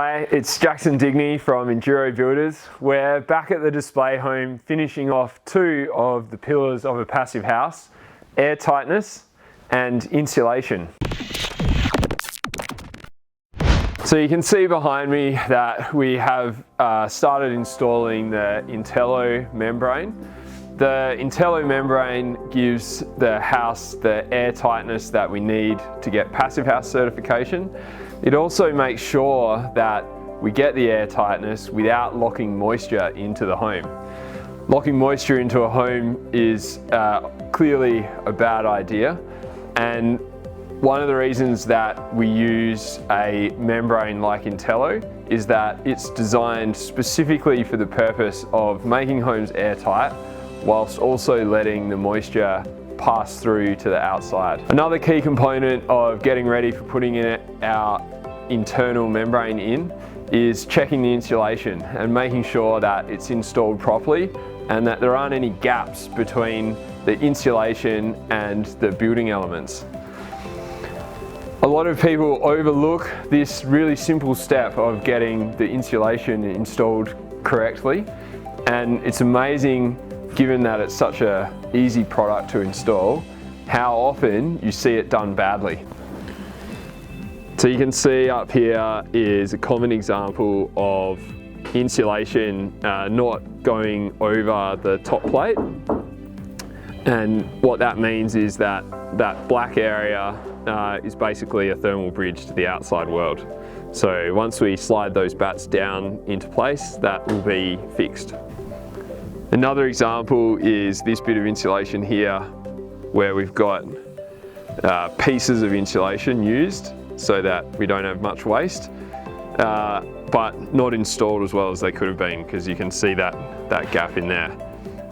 Hi, it's Jackson Digney from Enduro Builders. We're back at the display home finishing off two of the pillars of a passive house, air tightness and insulation. So you can see behind me that we have started installing the Intelli Membrane. The Intelli Membrane gives the house the air tightness that we need to get passive house certification. It also makes sure that we get the air tightness without locking moisture into the home. Locking moisture into a home is clearly a bad idea, and one of the reasons that we use a membrane like Intelli is that it's designed specifically for the purpose of making homes airtight whilst also letting the moisture pass through to the outside. Another key component of getting ready for putting in our internal membrane in is checking the insulation and making sure that it's installed properly and that there aren't any gaps between the insulation and the building elements. A lot of people overlook this really simple step of getting the insulation installed correctly, and it's amazing, given that it's such an easy product to install, how often you see it done badly. So you can see up here is a common example of insulation not going over the top plate. And what that means is that that black area is basically a thermal bridge to the outside world. So once we slide those bats down into place, that will be fixed. Another example is this bit of insulation here, where we've got pieces of insulation used so that we don't have much waste, but not installed as well as they could have been, because you can see that gap in there.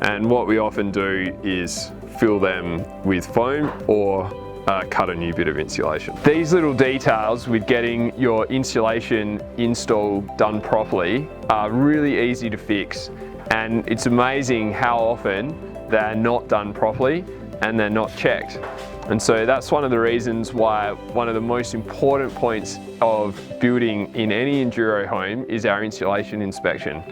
And what we often do is fill them with foam or cut a new bit of insulation. These little details with getting your insulation install done properly are really easy to fix. And it's amazing how often they're not done properly and they're not checked. And so that's one of the reasons why one of the most important points of building in any enduro home is our insulation inspection.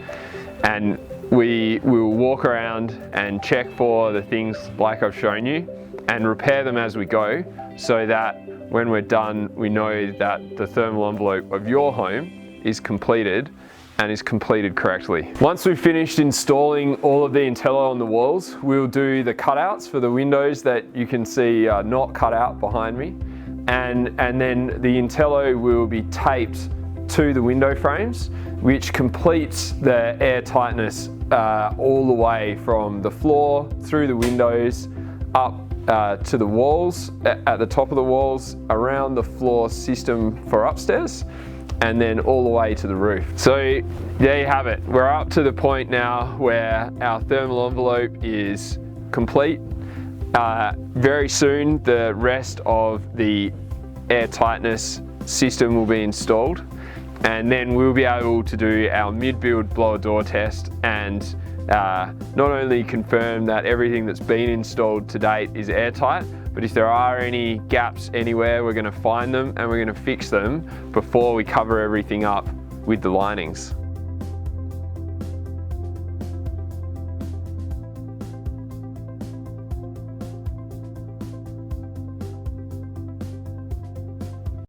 And we will walk around and check for the things like I've shown you and repair them as we go, so that when we're done, we know that the thermal envelope of your home is completed and is completed correctly. Once we've finished installing all of the Intelli on the walls, we'll do the cutouts for the windows that you can see not cut out behind me. And then the Intelli will be taped to the window frames, which completes the air tightness all the way from the floor, through the windows, up to the walls, at the top of the walls, around the floor system for upstairs, and then all the way to the roof. So there you have it. We're up to the point now where our thermal envelope is complete. Very soon, the rest of the air tightness system will be installed, and then we'll be able to do our mid-build blower door test and not only confirm that everything that's been installed to date is airtight, but if there are any gaps anywhere, we're going to find them and we're going to fix them before we cover everything up with the linings.